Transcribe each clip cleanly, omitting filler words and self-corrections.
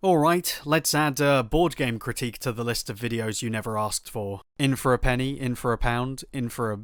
Alright, let's add a board game critique to the list of videos you never asked for. In for a penny, in for a pound, in for a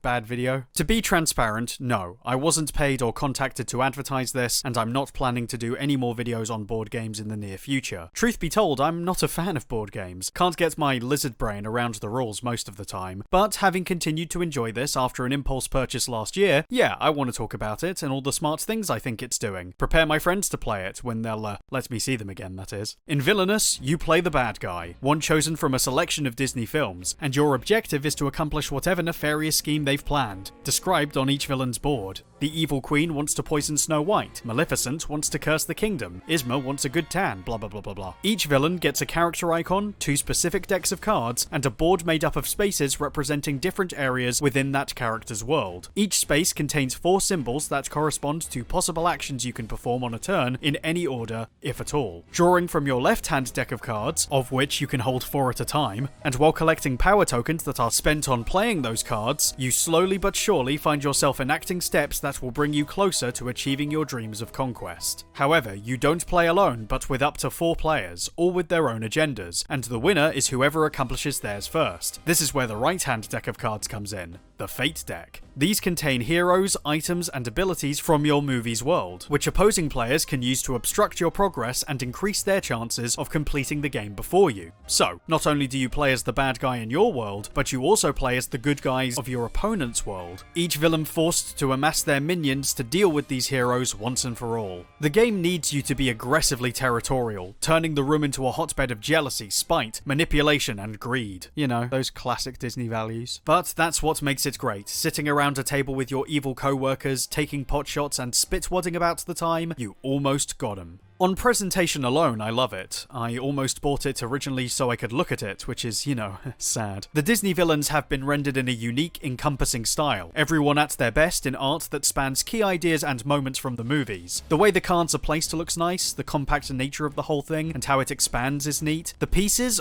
bad video. To be transparent, no, I wasn't paid or contacted to advertise this, and I'm not planning to do any more videos on board games in the near future. Truth be told, I'm not a fan of board games, can't get my lizard brain around the rules most of the time, but having continued to enjoy this after an impulse purchase last year, yeah, I want to talk about it and all the smart things I think it's doing. Prepare my friends to play it when they'll, let me see them again, that is. In Villainous, you play the bad guy, one chosen from a selection of Disney films, and your objective is to accomplish whatever nefarious scheme they've planned, described on each villain's board. The evil queen wants to poison Snow White, Maleficent wants to curse the kingdom, Isma wants a good tan, blah blah blah blah blah. Each villain gets a character icon, 2 specific decks of cards, and a board made up of spaces representing different areas within that character's world. Each space contains 4 symbols that correspond to possible actions you can perform on a turn in any order, if at all. Drawing from your left-hand deck of cards, of which you can hold 4 at a time, and while collecting power tokens that are spent on playing those cards, you slowly but surely find yourself enacting steps that will bring you closer to achieving your dreams of conquest. However, you don't play alone, but with up to 4 players, all with their own agendas, and the winner is whoever accomplishes theirs first. This is where the right-hand deck of cards comes in, the Fate deck. These contain heroes, items, and abilities from your movie's world, which opposing players can use to obstruct your progress and increase their chances of completing the game before you. So, not only do you play as the bad guy in your world, but you also play as the good guys of your opponent's world, each villain forced to amass their minions to deal with these heroes once and for all. The game needs you to be aggressively territorial, turning the room into a hotbed of jealousy, spite, manipulation, and greed. You know, those classic Disney values. But that's what makes it great. Sitting around a table with your evil co-workers, taking pot shots and spitwadding about the time, you almost got 'em. On presentation alone, I love it. I almost bought it originally so I could look at it, which is, you know, sad. The Disney villains have been rendered in a unique, encompassing style, everyone at their best in art that spans key ideas and moments from the movies. The way the cards are placed looks nice, the compact nature of the whole thing, and how it expands is neat. The pieces,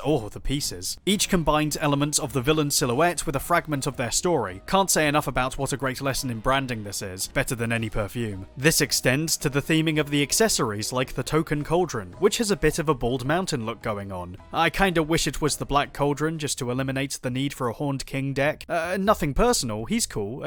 each combines elements of the villain silhouette with a fragment of their story. Can't say enough about what a great lesson in branding this is, better than any perfume. This extends to the theming of the accessories like the token cauldron, which has a bit of a bald mountain look going on. I kinda wish it was the black cauldron just to eliminate the need for a horned king deck. Nothing personal, he's cool,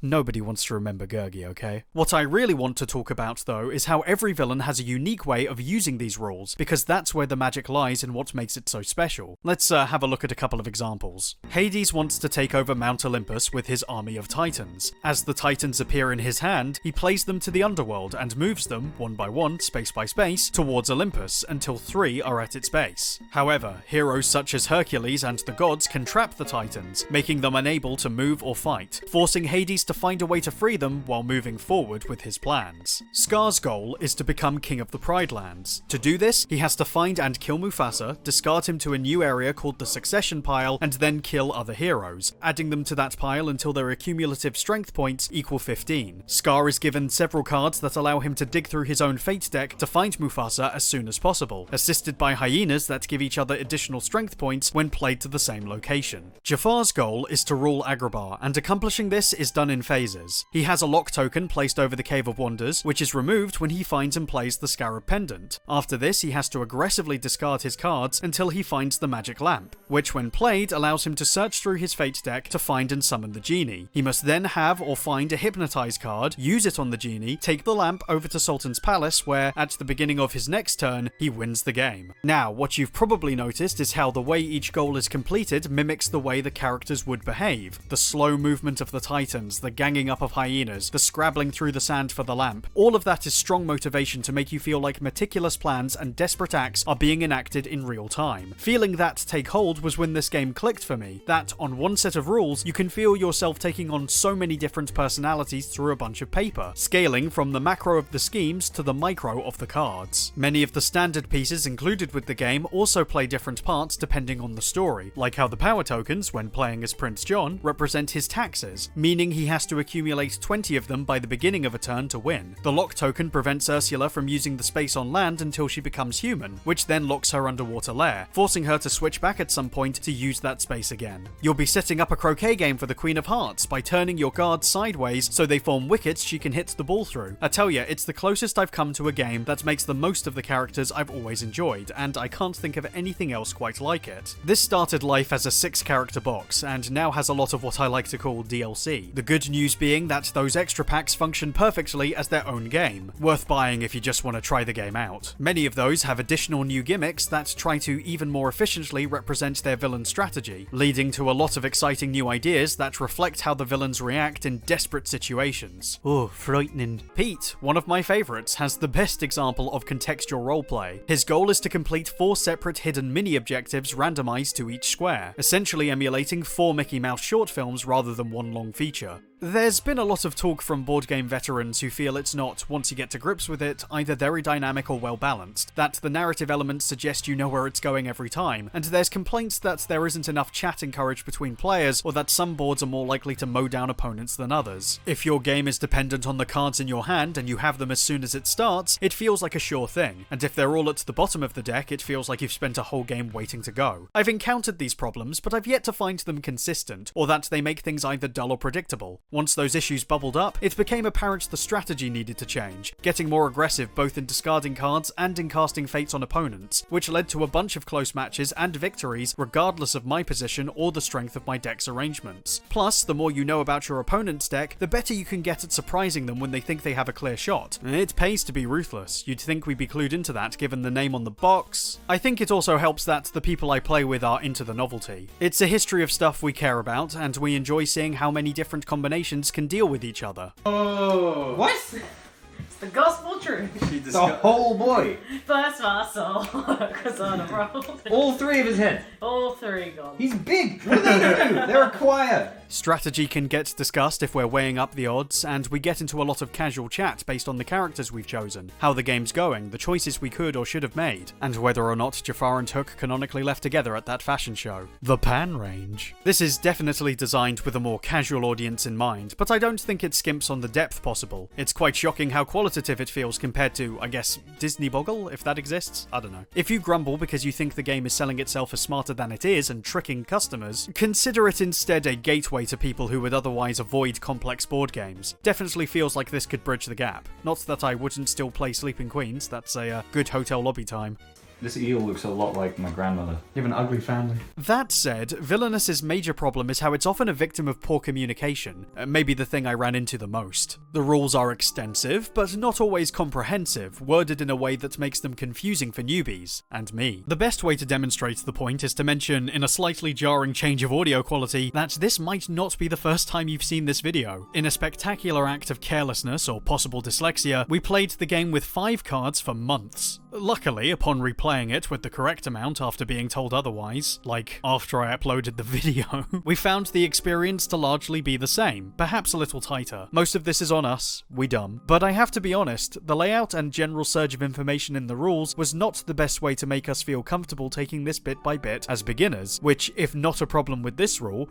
nobody wants to remember Gurgi, okay? What I really want to talk about though is how every villain has a unique way of using these rules, because that's where the magic lies in what makes it so special. Let's have a look at a couple of examples. Hades wants to take over Mount Olympus with his army of titans. As the titans appear in his hand, he plays them to the underworld and moves them, one by one, space by space, towards Olympus until 3 are at its base. However, heroes such as Hercules and the gods can trap the titans, making them unable to move or fight, forcing Hades to find a way to free them while moving forward with his plans. Scar's goal is to become king of the Pride Lands. To do this, he has to find and kill Mufasa, discard him to a new area called the Succession Pile, and then kill other heroes, adding them to that pile until their accumulative strength points equal 15. Scar is given several cards that allow him to dig through his own fate deck to find Mufasa as soon as possible, assisted by hyenas that give each other additional strength points when played to the same location. Jafar's goal is to rule Agrabah, and accomplishing this is done in phases. He has a lock token placed over the Cave of Wonders, which is removed when he finds and plays the Scarab Pendant. After this, he has to aggressively discard his cards until he finds the Magic Lamp, which when played allows him to search through his fate deck to find and summon the genie. He must then have or find a Hypnotize card, use it on the genie, take the lamp over to Sultan's Palace where, at the beginning of his next turn, he wins the game. Now, what you've probably noticed is how the way each goal is completed mimics the way the characters would behave. The slow movement of the titans, the ganging up of hyenas, the scrabbling through the sand for the lamp. All of that is strong motivation to make you feel like meticulous plans and desperate acts are being enacted in real time. Feeling that take hold was when this game clicked for me, that on one set of rules, you can feel yourself taking on so many different personalities through a bunch of paper, scaling from the macro of the schemes to the micro of the cards. Many of the standard pieces included with the game also play different parts depending on the story, like how the power tokens, when playing as Prince John, represent his taxes, meaning he has to accumulate 20 of them by the beginning of a turn to win. The lock token prevents Ursula from using the space on land until she becomes human, which then locks her underwater lair, forcing her to switch back at some point to use that space again. You'll be setting up a croquet game for the Queen of Hearts by turning your guards sideways so they form wickets she can hit the ball through. I tell ya, it's the closest I've come to a game that that makes the most of the characters I've always enjoyed, and I can't think of anything else quite like it. This started life as a 6-character box, and now has a lot of what I like to call DLC. The good news being that those extra packs function perfectly as their own game, worth buying if you just want to try the game out. Many of those have additional new gimmicks that try to even more efficiently represent their villain strategy, leading to a lot of exciting new ideas that reflect how the villains react in desperate situations. Ooh, frightening. Pete, one of my favourites, has the best example of contextual roleplay. His goal is to complete 4 separate hidden mini-objectives randomised to each square, essentially emulating 4 Mickey Mouse short films rather than one long feature. There's been a lot of talk from board game veterans who feel it's not, once you get to grips with it, either very dynamic or well balanced, that the narrative elements suggest you know where it's going every time, and there's complaints that there isn't enough chat encouraged between players, or that some boards are more likely to mow down opponents than others. If your game is dependent on the cards in your hand and you have them as soon as it starts, it feels like a sure thing, and if they're all at the bottom of the deck, it feels like you've spent a whole game waiting to go. I've encountered these problems, but I've yet to find them consistent, or that they make things either dull or predictable. Once those issues bubbled up, it became apparent the strategy needed to change, getting more aggressive both in discarding cards and in casting fates on opponents, which led to a bunch of close matches and victories regardless of my position or the strength of my deck's arrangements. Plus, the more you know about your opponent's deck, the better you can get at surprising them when they think they have a clear shot. It pays to be ruthless. You'd think we'd be clued into that given the name on the box. I think it also helps that the people I play with are into the novelty. It's a history of stuff we care about, and we enjoy seeing how many different combinations can deal with each other. Oh! What? It's the gospel truth. The whole boy. First muscle. Because on a roll. All 3 of his head. All 3 gone. He's big. What are they gonna do? They're a choir. Strategy can get discussed if we're weighing up the odds, and we get into a lot of casual chat based on the characters we've chosen, how the game's going, the choices we could or should have made, and whether or not Jafar and Hook canonically left together at that fashion show. The Pan Range. This is definitely designed with a more casual audience in mind, but I don't think it skimps on the depth possible. It's quite shocking how qualitative it feels compared to, I guess, Disney Boggle, if that exists? I don't know. If you grumble because you think the game is selling itself as smarter than it is and tricking customers, consider it instead a gateway to people who would otherwise avoid complex board games. Definitely feels like this could bridge the gap. Not that I wouldn't still play Sleeping Queens, that's a good hotel lobby time. This eel looks a lot like my grandmother. You have an ugly family. That said, Villainous' major problem is how it's often a victim of poor communication, maybe the thing I ran into the most. The rules are extensive, but not always comprehensive, worded in a way that makes them confusing for newbies, and me. The best way to demonstrate the point is to mention, in a slightly jarring change of audio quality, that this might not be the first time you've seen this video. In a spectacular act of carelessness or possible dyslexia, we played the game with 5 cards for months. Luckily, upon replaying it with the correct amount after being told otherwise, like after I uploaded the video, we found the experience to largely be the same, perhaps a little tighter. Most of this is on us, we dumb. But I have to be honest, the layout and general surge of information in the rules was not the best way to make us feel comfortable taking this bit by bit as beginners, which, if not a problem with this rule,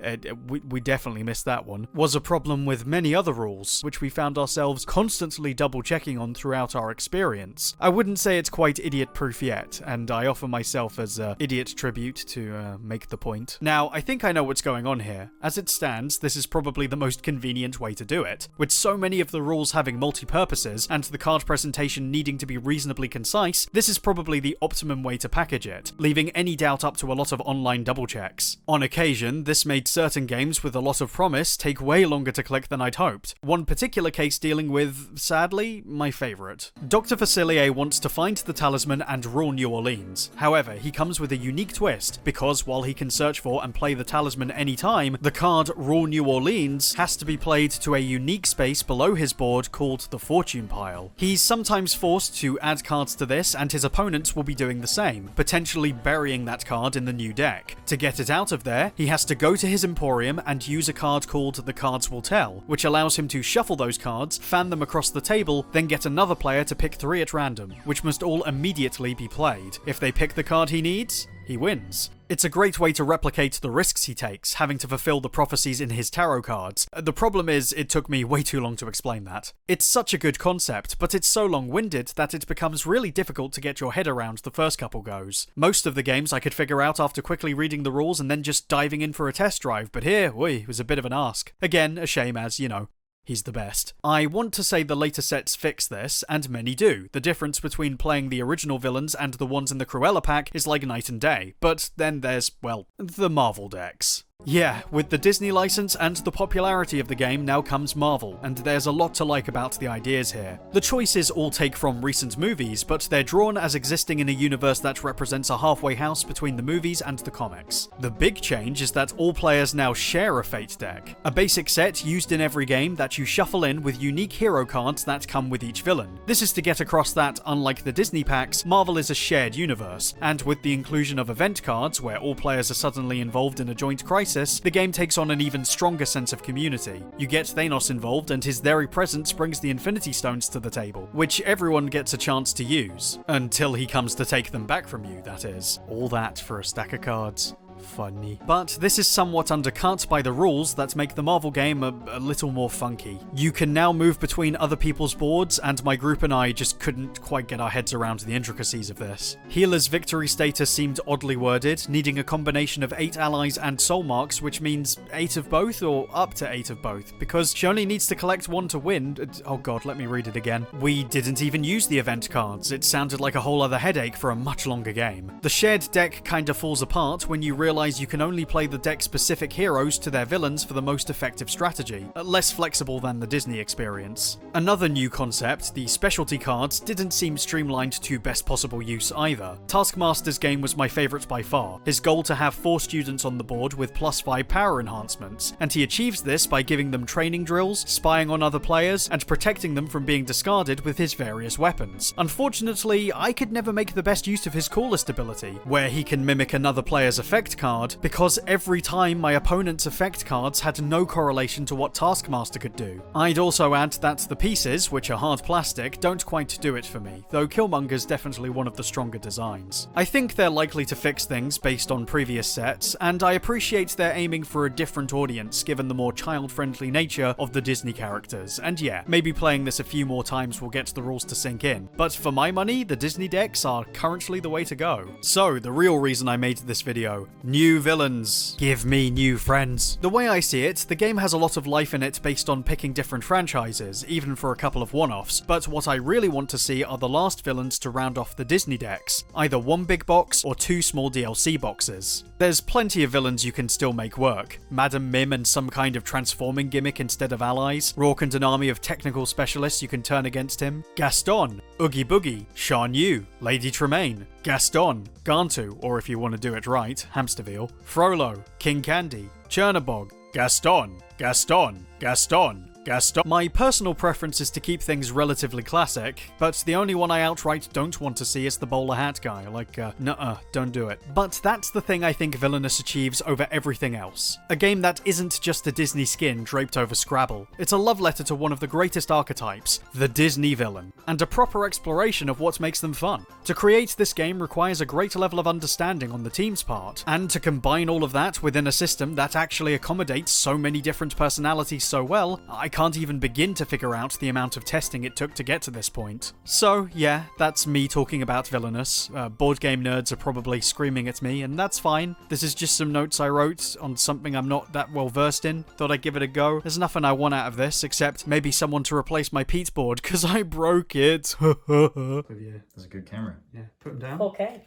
we definitely missed that one, was a problem with many other rules, which we found ourselves constantly double checking on throughout our experience. I wouldn't say it's quite idiot-proof yet, and I offer myself as an idiot tribute to make the point. Now, I think I know what's going on here. As it stands, this is probably the most convenient way to do it. With so many of the rules having multi-purposes, and the card presentation needing to be reasonably concise, this is probably the optimum way to package it, leaving any doubt up to a lot of online double checks. On occasion, this made certain games with a lot of promise take way longer to click than I'd hoped. One particular case dealing with, sadly, my favourite. Dr. Facilier wants to find the talisman and rule New Orleans. However, he comes with a unique twist, because while he can search for and play the talisman anytime, the card Rule New Orleans has to be played to a unique space below his board called the Fortune Pile. He's sometimes forced to add cards to this, and his opponents will be doing the same, potentially burying that card in the new deck. To get it out of there, he has to go to his Emporium and use a card called The Cards Will Tell, which allows him to shuffle those cards, fan them across the table, then get another player to pick 3 at random, which must all immediately be played. If they pick the card he needs, he wins. It's a great way to replicate the risks he takes, having to fulfill the prophecies in his tarot cards. The problem is, it took me way too long to explain that. It's such a good concept, but it's so long-winded that it becomes really difficult to get your head around the first couple goes. Most of the games I could figure out after quickly reading the rules and then just diving in for a test drive, but here, it was a bit of an ask. Again, a shame as, you know, He's the best. I want to say the later sets fix this, and many do. The difference between playing the original villains and the ones in the Cruella pack is like night and day. But then there's, well, the Marvel decks. Yeah, with the Disney license and the popularity of the game now comes Marvel, and there's a lot to like about the ideas here. The choices all take from recent movies, but they're drawn as existing in a universe that represents a halfway house between the movies and the comics. The big change is that all players now share a Fate deck, a basic set used in every game that you shuffle in with unique hero cards that come with each villain. This is to get across that, unlike the Disney packs, Marvel is a shared universe, and with the inclusion of event cards, where all players are suddenly involved in a joint crisis, the game takes on an even stronger sense of community. You get Thanos involved, and his very presence brings the Infinity Stones to the table, which everyone gets a chance to use. Until he comes to take them back from you, that is. All that for a stack of cards. Funny. But this is somewhat undercut by the rules that make the Marvel game a little more funky. You can now move between other people's boards, and my group and I just couldn't quite get our heads around the intricacies of this. Healer's victory status seemed oddly worded, needing a combination of 8 allies and soul marks, which means 8 of both, or up to 8 of both, because she only needs to collect 1 to win. Oh god, let me read it again. We didn't even use the event cards. It sounded like a whole other headache for a much longer game. The shared deck kinda falls apart when you realize you can only play the deck-specific heroes to their villains for the most effective strategy, less flexible than the Disney experience. Another new concept, the specialty cards, didn't seem streamlined to best possible use either. Taskmaster's game was my favourite by far, his goal to have 4 students on the board with +5 power enhancements, and he achieves this by giving them training drills, spying on other players, and protecting them from being discarded with his various weapons. Unfortunately, I could never make the best use of his coolest ability, where he can mimic another player's effect card, because every time my opponent's effect cards had no correlation to what Taskmaster could do. I'd also add that the pieces, which are hard plastic, don't quite do it for me, though Killmonger's definitely one of the stronger designs. I think they're likely to fix things based on previous sets, and I appreciate they're aiming for a different audience given the more child-friendly nature of the Disney characters, and yeah, maybe playing this a few more times will get the rules to sink in, but for my money, the Disney decks are currently the way to go. So, the real reason I made this video: new villains. Give me new friends. The way I see it, the game has a lot of life in it based on picking different franchises, even for a couple of one-offs, but what I really want to see are the last villains to round off the Disney decks, either 1 big box or 2 small DLC boxes. There's plenty of villains you can still make work. Madam Mim and some kind of transforming gimmick instead of allies, Rourke and an army of technical specialists you can turn against him, Gaston, Oogie Boogie, Shan Yu, Lady Tremaine, Gaston, Gantu, or if you want to do it right, Hamsterville, Frollo, King Candy, Chernabog, Gaston, Gaston, Gaston, Gaston. My personal preference is to keep things relatively classic, but the only one I outright don't want to see is the bowler hat guy, like, nuh-uh, don't do it. But that's the thing I think Villainous achieves over everything else. A game that isn't just a Disney skin draped over Scrabble. It's a love letter to one of the greatest archetypes, the Disney villain, and a proper exploration of what makes them fun. To create this game requires a great level of understanding on the team's part, and to combine all of that within a system that actually accommodates so many different personalities so well, I can't even begin to figure out the amount of testing it took to get to this point. So yeah, that's me talking about Villainous. Board game nerds are probably screaming at me, and that's fine. This is just some notes I wrote on something I'm not that well versed in. Thought I'd give it a go. There's nothing I want out of this, except maybe someone to replace my Pete board, because I broke it. Yeah, that's a good camera. Yeah, put him down. Okay.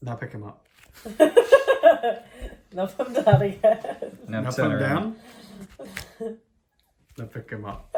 Now pick him up. No, put him down again. Now Now put turn him around. down. Now pick him up.